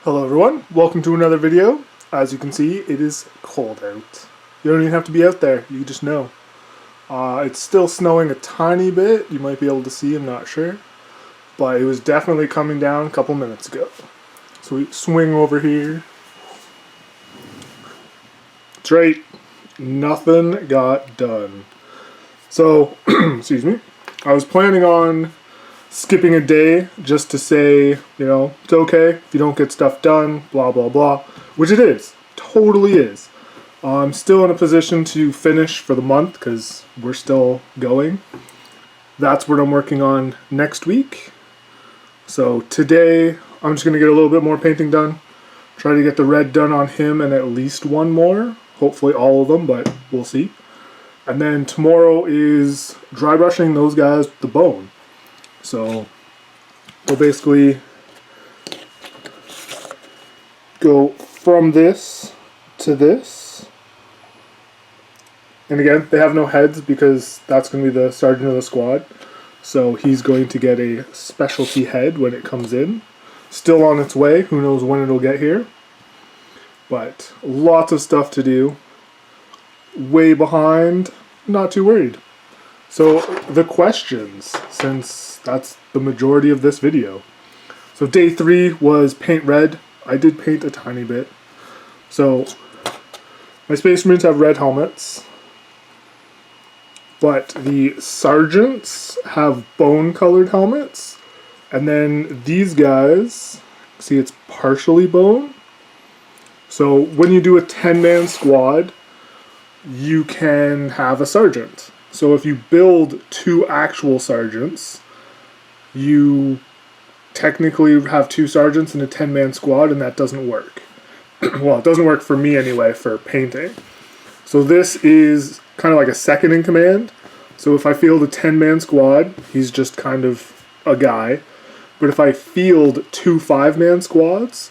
Hello everyone, welcome to another video. As you can see, it is cold out. You don't even have to be out there, you just know. It's still snowing a tiny bit, you might be able to see, I'm not sure. But it was definitely coming down a couple minutes ago. So we swing over here. That's right, nothing got done. So, excuse me, I was planning on skipping a day just to say, it's okay if you don't get stuff done, blah, blah, blah. Which it is. Totally is. I'm still in a position to finish for the month because we're still going. That's what I'm working on next week. So today, I'm just going to get a little bit more painting done. Try to get the red done on him and at least one more. Hopefully all of them, but we'll see. And then tomorrow is dry brushing those guys with the bone. So we'll basically go from this to this. And again, they have no heads because that's going to be the sergeant of the squad. So he's going to get a specialty head when it comes in. Still on its way. Who knows when it'll get here. But lots of stuff to do. Way behind. Not too worried. So the questions, since that's the majority of this video. So day 3 was paint red. I did paint a tiny bit. So my Space Marines have red helmets, but the sergeants have bone colored helmets. And then these guys, see, it's partially bone. So when you do a 10-man squad, you can have a sergeant. So if you build 2 actual sergeants, you technically have 2 sergeants in a 10-man squad, and that doesn't work. Well, it doesn't work for me anyway for painting. So this is kind of like a second in command. So if I field a 10-man squad, he's just kind of a guy. But if I field 2 5-man squads,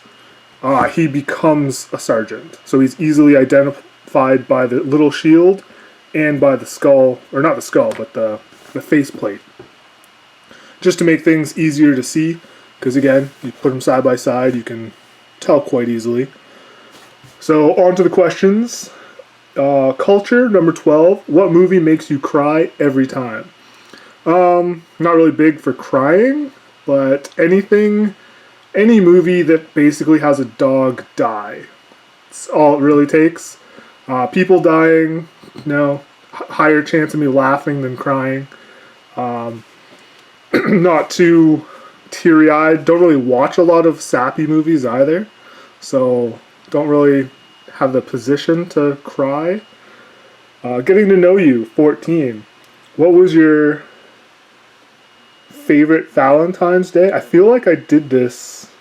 he becomes a sergeant. So he's easily identified by the little shield and by the skull, or not the skull, but the faceplate. Just to make things easier to see, because again, you put them side by side, you can tell quite easily. So on to the questions. Culture, number 12. What movie makes you cry every time? Not really big for crying, but any movie that basically has a dog die. That's all it really takes. People dying, no, higher chance of me laughing than crying. Not too teary-eyed. Don't really watch a lot of sappy movies either, so don't really have the position to cry. Getting to know you, 14. What was your favorite Valentine's Day? I feel like I did this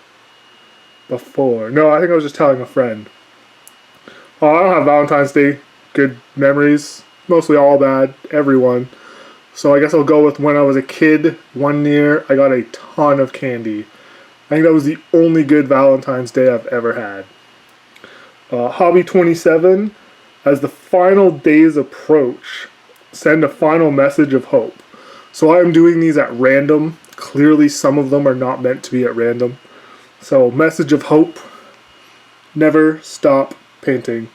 before. No, I think I was just telling a friend. I don't have Valentine's Day good memories. Mostly all bad. Everyone. So I guess I'll go with when I was a kid. One year, I got a ton of candy. I think that was the only good Valentine's Day I've ever had. Hobby 27. As the final days approach, send a final message of hope. So I'm doing these at random. Clearly some of them are not meant to be at random. So message of hope. Never stop painting.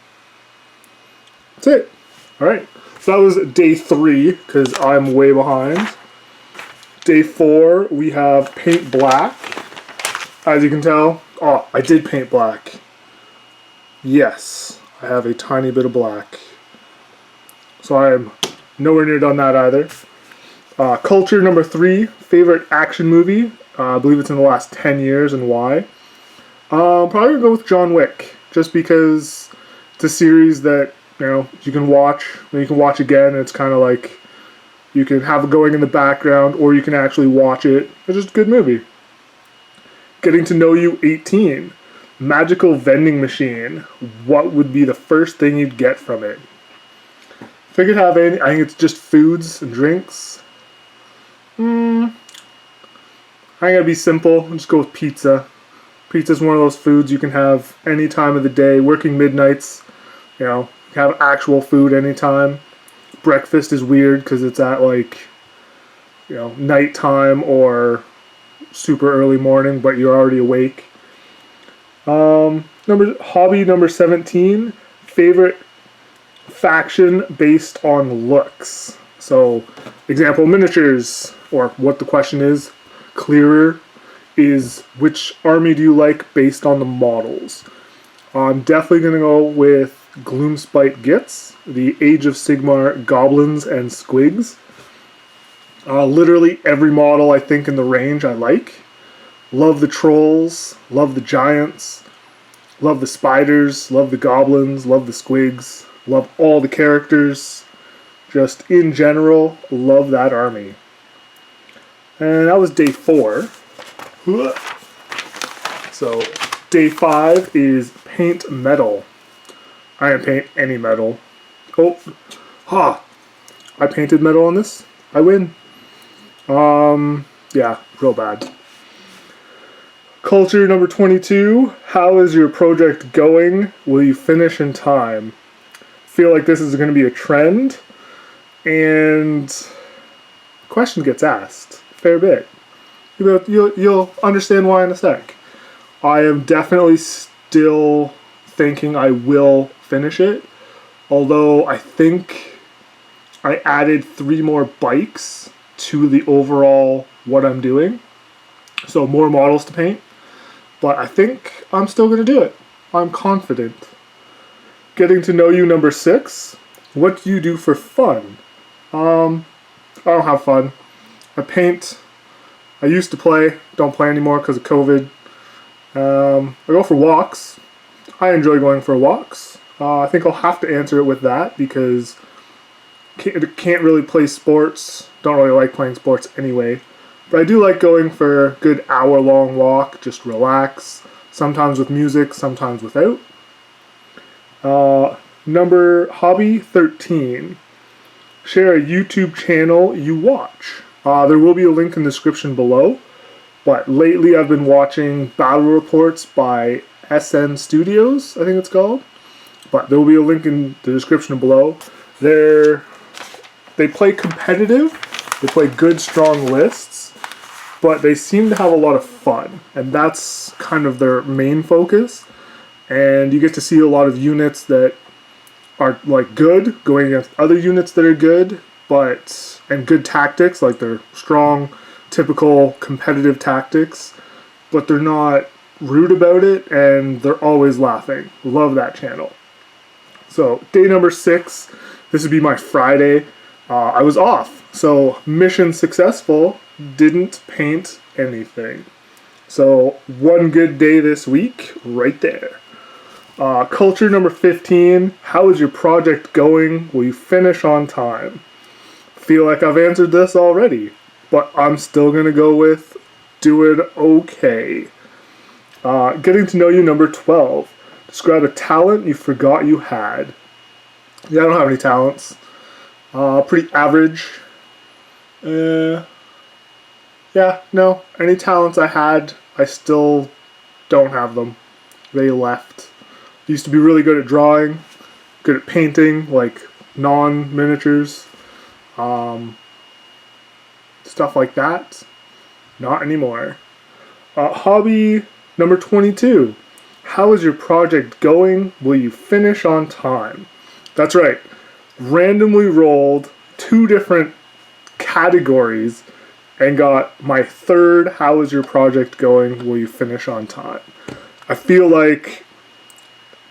That's it. Alright. So that was day 3, because I'm way behind. Day 4, we have paint black. As you can tell, I did paint black. Yes, I have a tiny bit of black. So I am nowhere near done that either. Culture, number 3, favorite action movie. I believe it's in the last 10 years, and why. Probably going to go with John Wick, just because it's a series that, you can watch, and you can watch again, and it's kind of like, you can have it going in the background, or you can actually watch it. It's just a good movie. Getting to know you, 18. Magical vending machine. What would be the first thing you'd get from it? If I could have any, I think it's just foods and drinks. I think it'd be simple. I'll just go with pizza. Pizza's one of those foods you can have any time of the day. Working midnights, have actual food anytime. Breakfast is weird because it's at nighttime or super early morning, but you're already awake. Hobby number 17, favorite faction based on looks. So, example, miniatures, or what the question is, clearer, is which army do you like based on the models? I'm definitely going to go with Gloomspite Gits, the Age of Sigmar Goblins and Squigs. Literally every model I think in the range I like. Love the trolls, love the giants, love the spiders, love the goblins, love the squigs, love all the characters. Just in general, love that army. And that was day 4. So day 5 is paint metal. I didn't paint any metal. I painted metal on this. I win. Yeah, real bad. Culture number 22. How is your project going? Will you finish in time? Feel like this is going to be a trend, and question gets asked a fair bit. You'll understand why in a sec. I am definitely still thinking I will finish it, although I think I added 3 more bikes to the overall what I'm doing, so more models to paint. But I think I'm still going to do it. I'm confident. Getting to know you number 6. What do you do for fun? I don't have fun. I paint. I used to play. Don't play anymore because of COVID. I go for walks. I enjoy going for walks. I think I'll have to answer it with that because can't really play sports. Don't really like playing sports anyway. But I do like going for a good hour-long walk, just relax, sometimes with music, sometimes without. Hobby 13. Share a YouTube channel you watch. There will be a link in the description below, but lately I've been watching battle reports by SN Studios, I think it's called. But there will be a link in the description below. They play competitive, they play good, strong lists, but they seem to have a lot of fun, and that's kind of their main focus. And you get to see a lot of units that are like good going against other units that are good, and good tactics, like they're strong, typical competitive tactics, but they're not rude about it, and they're always laughing. Love that channel. So day number 6, this would be my Friday. I was off, so mission successful. Didn't paint anything. So one good day this week, right there. Culture number 15. How is your project going? Will you finish on time? Feel like I've answered this already, but I'm still gonna go with doing okay. Getting to know you number 12. Describe a talent you forgot you had. Yeah, I don't have any talents. Pretty average. Yeah, no. Any talents I had, I still don't have them. They left. Used to be really good at drawing, good at painting, like non-miniatures, stuff like that. Not anymore. Hobby number 22. How is your project going? Will you finish on time? That's right. Randomly rolled 2 different categories and got my 3rd how is your project going, will you finish on time. I feel like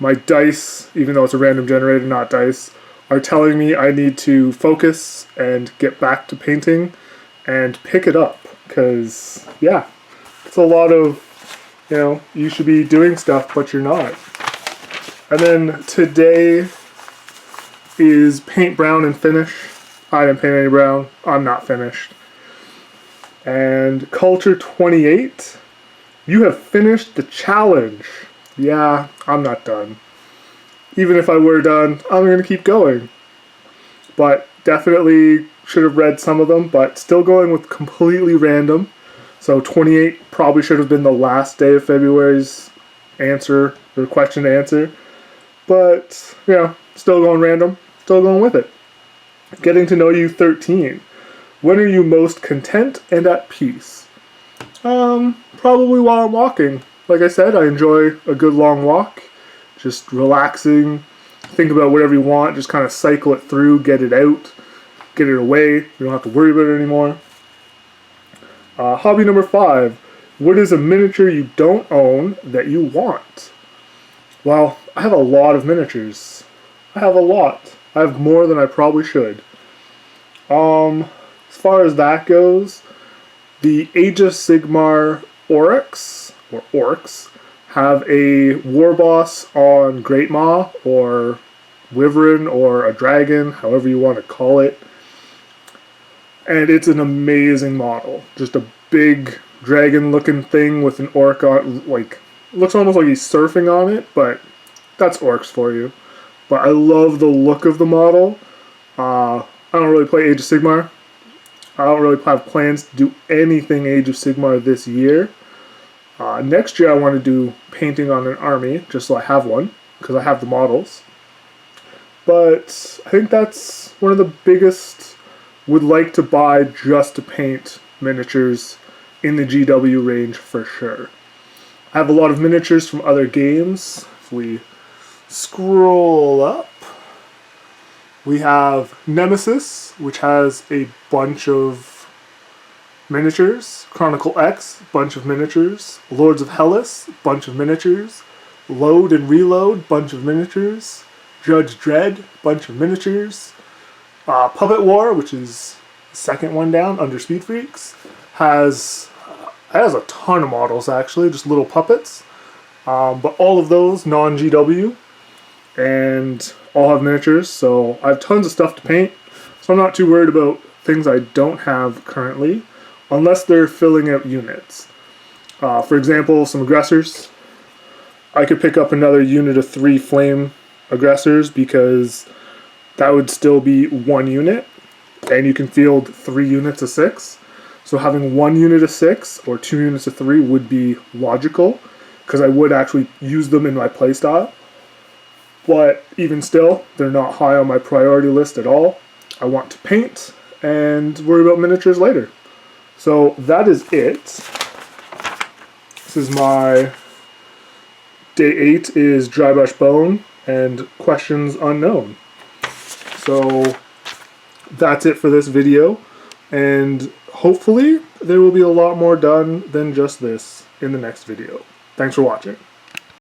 my dice, even though it's a random generator, not dice, are telling me I need to focus and get back to painting and pick it up, because yeah, it's a lot of, you should be doing stuff but you're not. And then today is paint brown and finish. I didn't paint any brown. I'm not finished. And culture 28. You have finished the challenge. Yeah, I'm not done. Even if I were done, I'm going to keep going. But definitely should have read some of them, but still going with completely random. So 28 probably should have been the last day of February's answer, or question to answer. But, still going random, still going with it. Getting to know you 13. When are you most content and at peace? Probably while I'm walking. like I said, I enjoy a good long walk, just relaxing, think about whatever you want, just kind of cycle it through, get it out, get it away. You don't have to worry about it anymore. Hobby number 5. What is a miniature you don't own that you want? Well, I have a lot of miniatures. I have a lot. I have more than I probably should. As far as that goes, the Age of Sigmar Oryx, or Orcs, have a war boss on Great Maw, or Wyvern, or a dragon, however you want to call it. And it's an amazing model. Just a big dragon-looking thing with an orc on, like, looks almost like he's surfing on it, but that's orcs for you. But I love the look of the model. I don't really play Age of Sigmar. I don't really have plans to do anything Age of Sigmar this year. Next year I want to do painting on an army, just so I have one, because I have the models. But I think that's one of the biggest would like to buy just to paint miniatures in the GW range for sure. I have a lot of miniatures from other games. If we scroll up, we have Nemesis, which has a bunch of miniatures. Chronicle X, bunch of miniatures. Lords of Hellas, bunch of miniatures. Load and Reload, bunch of miniatures. Judge Dredd, bunch of miniatures. Puppet War, which is the second one down under Speed Freaks, has a ton of models actually, just little puppets. But all of those non-GW, and all have miniatures, so I have tons of stuff to paint. So I'm not too worried about things I don't have currently, unless they're filling out units. For example, some aggressors. I could pick up another unit of 3 flame aggressors because that would still be 1 unit, and you can field 3 units of 6. So having 1 unit of 6 or 2 units of 3 would be logical, because I would actually use them in my playstyle. But even still, they're not high on my priority list at all. I want to paint and worry about miniatures later. So that is it. This is my day 8 is dry brush bone and questions unknown. So that's it for this video, and hopefully there will be a lot more done than just this in the next video. Thanks for watching.